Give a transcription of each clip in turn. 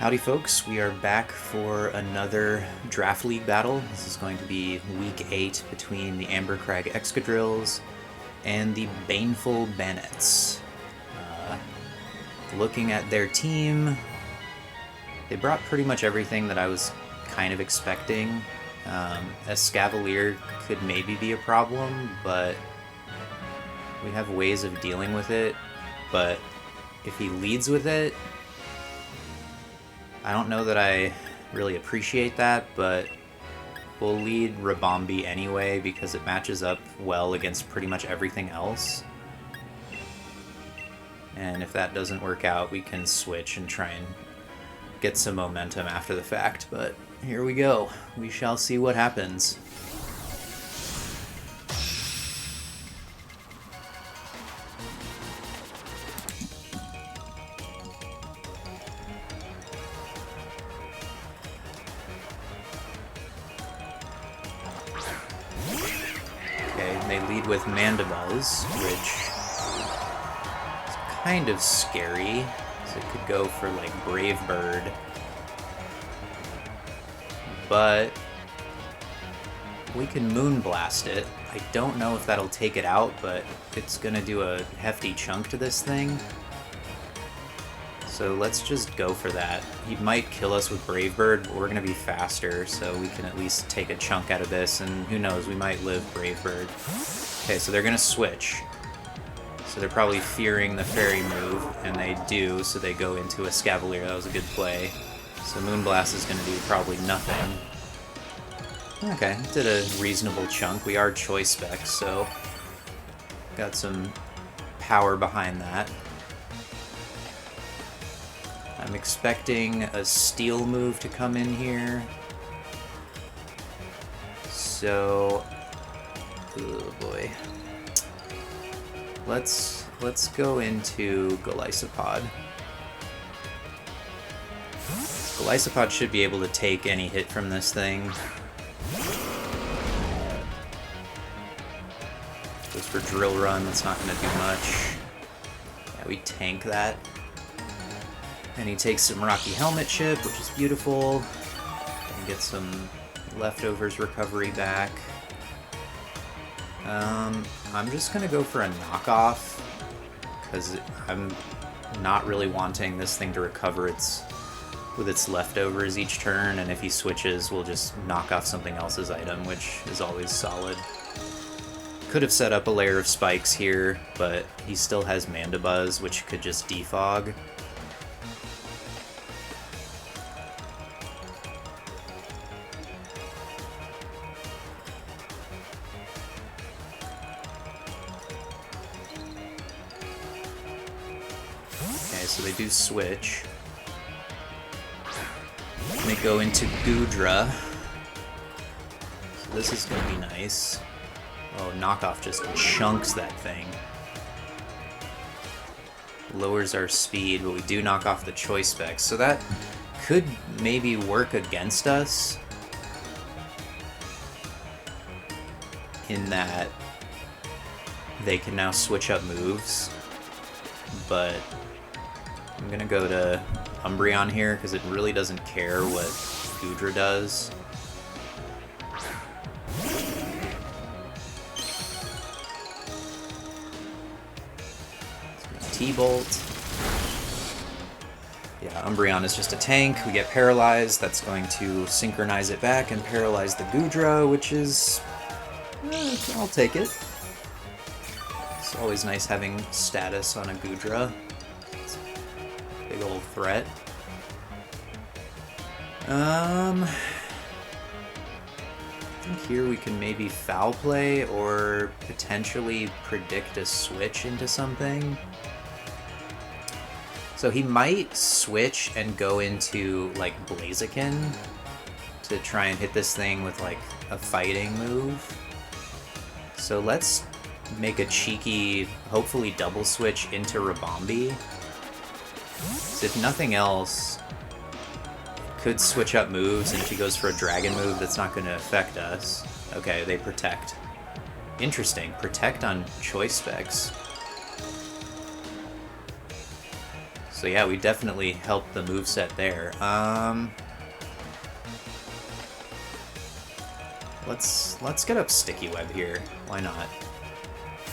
Howdy folks, we are back for another Draft League battle. This is going to be Week 8 between the Ambercrag Excadrills and the Baneful Banettes. Looking at their team, they brought pretty much everything that I was kind of expecting. Excadrills could maybe be a problem, but we have ways of dealing with it. But if he leads with it, I don't know that I really appreciate that, but we'll lead Rabombi anyway because it matches up well against pretty much everything else. And if that doesn't work out, we can switch and try and get some momentum after the fact. But here we go. We shall see what happens. They lead with Mandibuzz, which is kind of scary. So it could go for like Brave Bird. But we can Moonblast it. I don't know if that'll take it out, but it's gonna do a hefty chunk to this thing. So let's just go for that. He might kill us with Brave Bird, but we're gonna be faster, so we can at least take a chunk out of this, and who knows, we might live Brave Bird. Okay, so they're gonna switch. So they're probably fearing the fairy move, and they do, so they go into a Excadrills. That was a good play. So Moonblast is gonna do probably nothing. Okay, did a reasonable chunk. We are choice specs, so got some power behind that. I'm expecting a steel move to come in here. So, oh boy. Let's go into Golisopod. Golisopod should be able to take any hit from this thing. Goes for Drill Run, that's not going to do much. Yeah, we tank that. And he takes some Rocky Helmet Chip, which is beautiful. And get some leftovers recovery back. I'm just going to go for a knockoff, because I'm not really wanting this thing to recover with its leftovers each turn, and if he switches, we'll just knock off something else's item, which is always solid. Could have set up a layer of spikes here, but he still has Mandibuzz, which could just defog. So they do switch. And they go into Goodra. So this is going to be nice. Oh, knockoff just chunks that thing. Lowers our speed, but we do knock off the choice specs. So that could maybe work against us. In that they can now switch up moves. But I'm gonna go to Umbreon here because it really doesn't care what Goodra does. T-Bolt. Yeah, Umbreon is just a tank. We get paralyzed. That's going to synchronize it back and paralyze the Goodra, which is... I'll take it. It's always nice having status on a Goodra. Big old threat. I think here we can maybe foul play or potentially predict a switch into something. So he might switch and go into like Blaziken to try and hit this thing with like a fighting move. So let's make a cheeky, hopefully double switch into Rabombi. So if nothing else, could switch up moves, and if he goes for a dragon move, that's not going to affect us. Okay, they protect. Interesting. Protect on choice specs. So yeah, we definitely helped the moveset there. Let's get up Sticky Web here. Why not?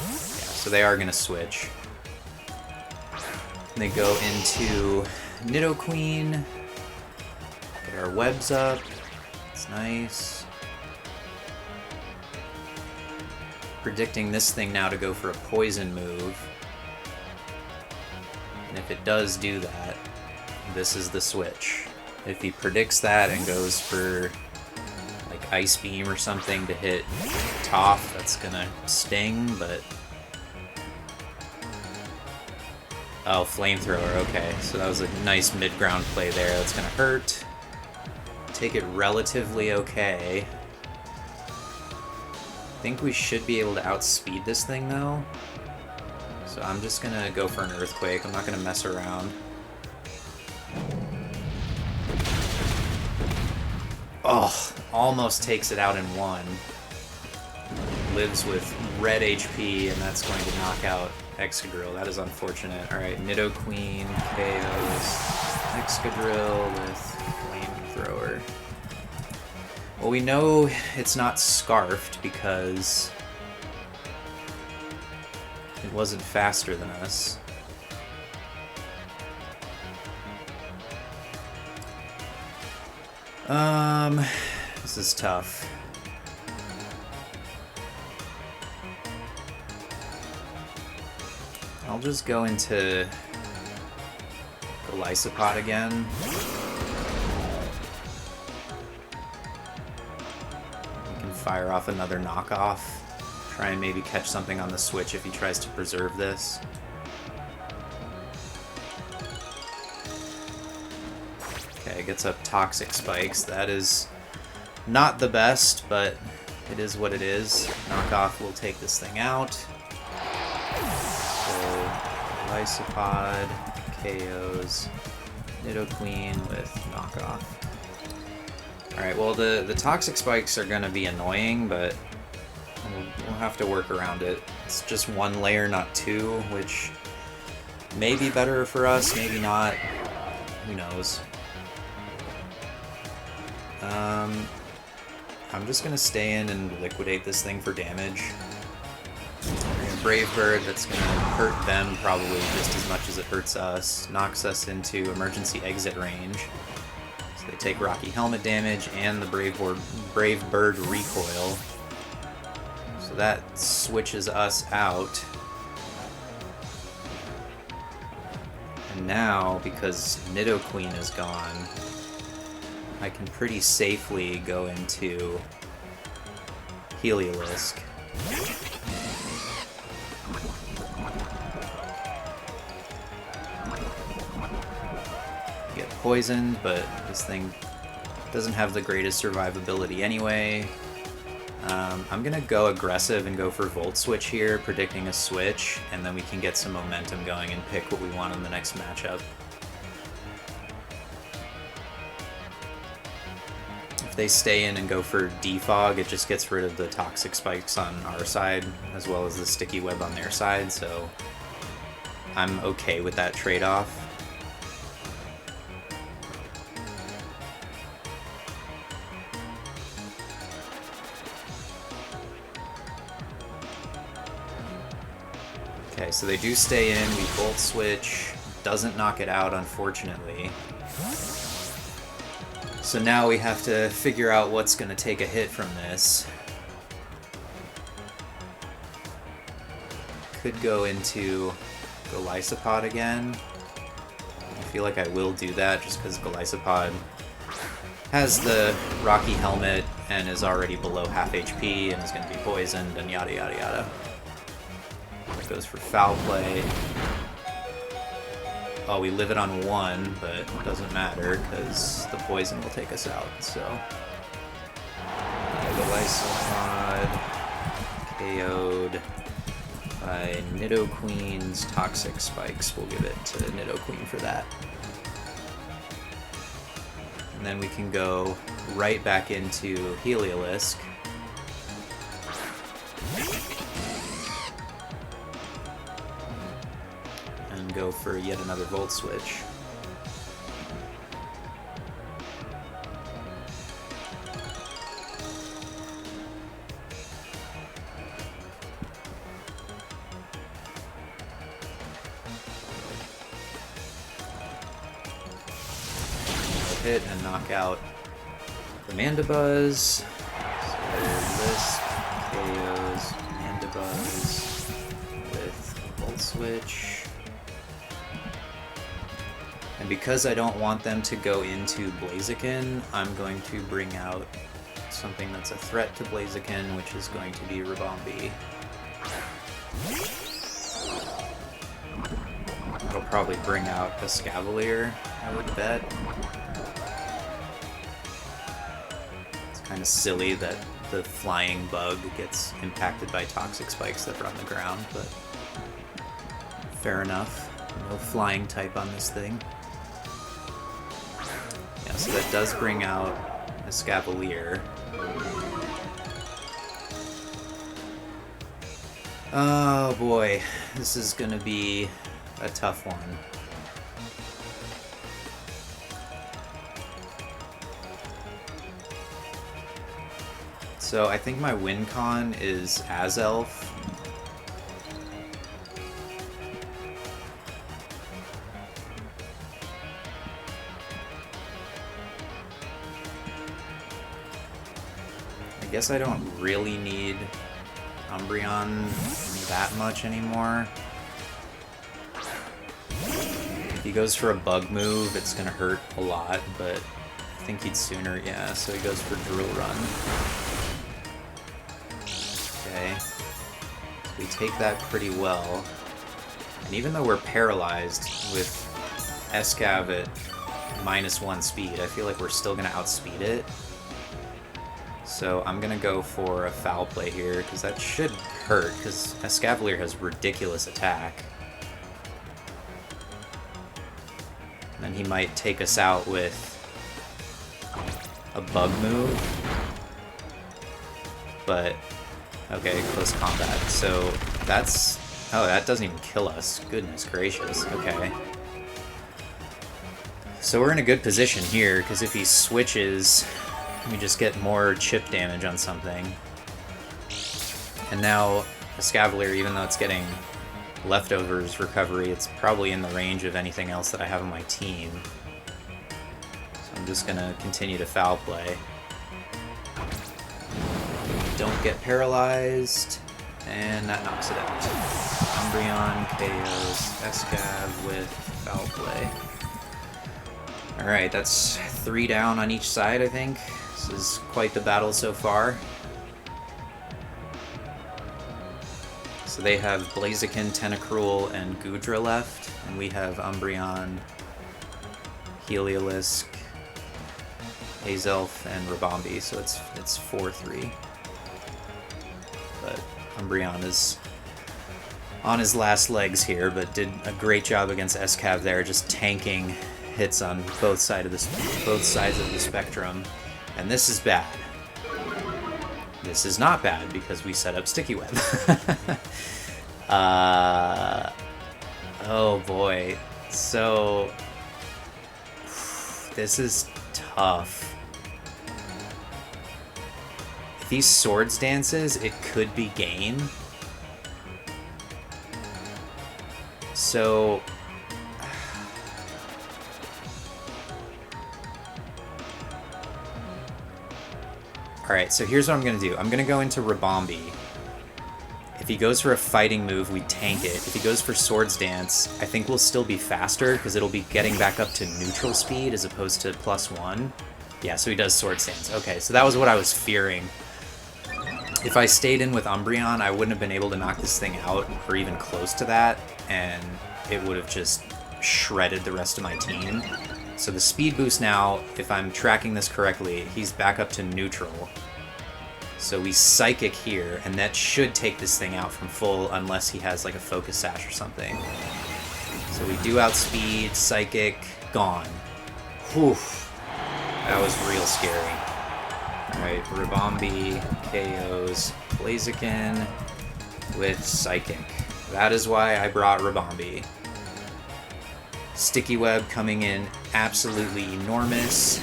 Yeah, so they are gonna switch. And they go into Nidoqueen. Get our webs up. It's nice. Predicting this thing now to go for a poison move. And if it does do that, this is the switch. If he predicts that and goes for like Ice Beam or something to hit Toph, that's gonna sting, but... Oh, Flamethrower, okay. So that was a nice mid-ground play there. That's gonna hurt. Take it relatively okay. I think we should be able to outspeed this thing, though. So I'm just gonna go for an Earthquake. I'm not gonna mess around. Oh, almost takes it out in one. Lives with red HP, and that's going to knock out Excadrill. That is unfortunate. Alright, Nidoqueen KOs Excadrill with Flamethrower. Well, we know it's not Scarfed because it wasn't faster than us. This is tough. I'll just go into Golisopod again. We can fire off another knockoff. Try and maybe catch something on the switch if he tries to preserve this. Okay, gets up Toxic Spikes. That is not the best, but it is what it is. Knockoff will take this thing out. So, Lysopod KOs Nidoqueen with Knockoff. Alright, well the Toxic Spikes are going to be annoying, but we'll have to work around it. It's just one layer, not two, which may be better for us, maybe not. Who knows? I'm just going to stay in and liquidate this thing for damage. Brave Bird, that's going to hurt them probably just as much as it hurts us. Knocks us into emergency exit range. So they take Rocky Helmet damage and the Brave Bird recoil. So that switches us out. And now, because Nidoqueen is gone, I can pretty safely go into Heliolisk. Get poisoned, but this thing doesn't have the greatest survivability anyway. I'm gonna go aggressive and go for Volt Switch here, predicting a switch, and then we can get some momentum going and pick what we want in the next matchup. If they stay in and go for Defog, it just gets rid of the Toxic Spikes on our side, as well as the Sticky Web on their side, so I'm okay with that trade-off. Okay, so they do stay in, we Volt Switch, doesn't knock it out, unfortunately. So now we have to figure out what's going to take a hit from this. Could go into Golisopod again. I feel like I will do that just because Golisopod has the Rocky Helmet and is already below half HP and is going to be poisoned and yada yada yada. Goes for Foul Play. Oh, we live it on one, but it doesn't matter because the poison will take us out, so. Golisopod KO'd by Nidoqueen's Toxic Spikes. We'll give it to Nidoqueen for that. And then we can go right back into Heliolisk. go for yet another Volt Switch. Hit and knock out the Mandibuzz. So Lisp, KOs, Mandibuzz with Volt Switch. And because I don't want them to go into Blaziken, I'm going to bring out something that's a threat to Blaziken, which is going to be Ribombee. It'll probably bring out a Excadrills, I would bet. Kind of silly that the flying bug gets impacted by toxic spikes that are on the ground, but fair enough. No flying type on this thing. Yeah, so that does bring out a Excadrills. Oh boy, this is gonna be a tough one. So I think my win con is Azelf. I guess I don't really need Umbreon that much anymore. If he goes for a bug move, it's gonna hurt a lot, but I think he'd sooner, yeah, so he goes for Drill Run. Okay, so we take that pretty well, and even though we're paralyzed with Escav at -1 speed, I feel like we're still going to outspeed it. So I'm going to go for a foul play here, because that should hurt, because Excadrills has ridiculous attack. And then he might take us out with a bug move, but okay, close combat. So that's... oh, that doesn't even kill us. Goodness gracious. Okay. So we're in a good position here, because if he switches, we just get more chip damage on something. And now Excadrills, even though it's getting leftovers recovery, it's probably in the range of anything else that I have on my team. So I'm just going to continue to foul play. Don't get paralyzed, and that knocks it out. Umbreon KOs Escav with foul play. Alright, that's 3 down on each side, I think. This is quite the battle so far. So they have Blaziken, Tentacruel, and Goodra left, and we have Umbreon, Heliolisk, Azelf, and Ribombee, so it's 4-3. But Umbreon is on his last legs here, but did a great job against Escav there, just tanking hits on both sides of the spectrum. And this is bad. This is not bad because we set up Sticky Web. Oh boy. So this is tough. If he Swords Dances, it could be game. So alright, so here's what I'm going to do. I'm going to go into Ribombee. If he goes for a fighting move, we tank it. If he goes for Swords Dance, I think we'll still be faster because it'll be getting back up to neutral speed as opposed to +1. Yeah, so he does Swords Dance. Okay, so that was what I was fearing. If I stayed in with Umbreon, I wouldn't have been able to knock this thing out or even close to that, and it would have just shredded the rest of my team. So the speed boost now, if I'm tracking this correctly, he's back up to neutral. So we Psychic here, and that should take this thing out from full unless he has like a Focus Sash or something. So we do outspeed, Psychic, gone. Whew. That was real scary. Alright, Ribombee KOs Blaziken with Psychic. That is why I brought Ribombee. Sticky Web coming in absolutely enormous.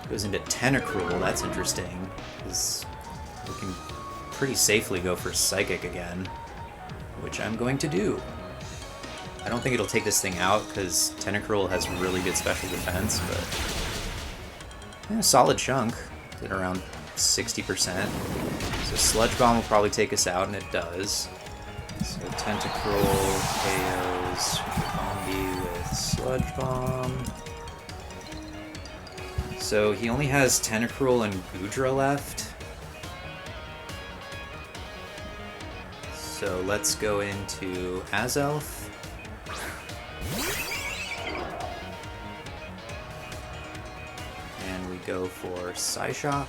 Goes into Tentacruel, that's interesting. Because we can pretty safely go for Psychic again, which I'm going to do. I don't think it'll take this thing out because Tentacruel has really good special defense, but yeah, solid chunk at around 60%. So Sludge Bomb will probably take us out, and it does. So Tentacruel KOs Bombi with Sludge Bomb. So he only has Tentacruel and Goodra left. So let's go into Azelf. And we go for Psyshock.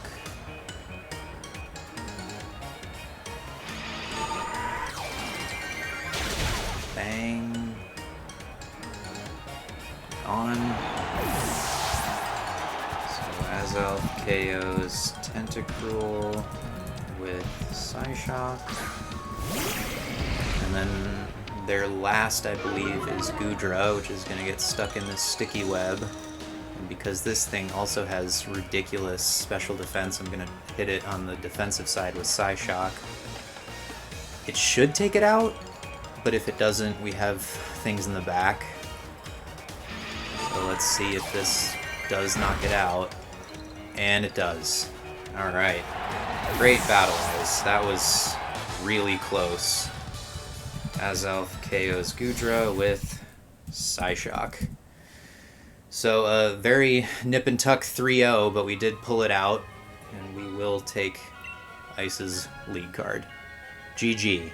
Bang. On. So Azelf KOs Tentacruel with Psyshock. And then their last, I believe, is Goodra, which is going to get stuck in this Sticky Web. And because this thing also has ridiculous special defense, I'm going to hit it on the defensive side with Psyshock. It should take it out, but if it doesn't, we have things in the back. So let's see if this does knock it out. And it does. Alright. Great battle, guys. That was really close. Azelf KOs Goodra with Psyshock. So a very nip and tuck 3-0, but we did pull it out, and we will take Ice's lead card. GG.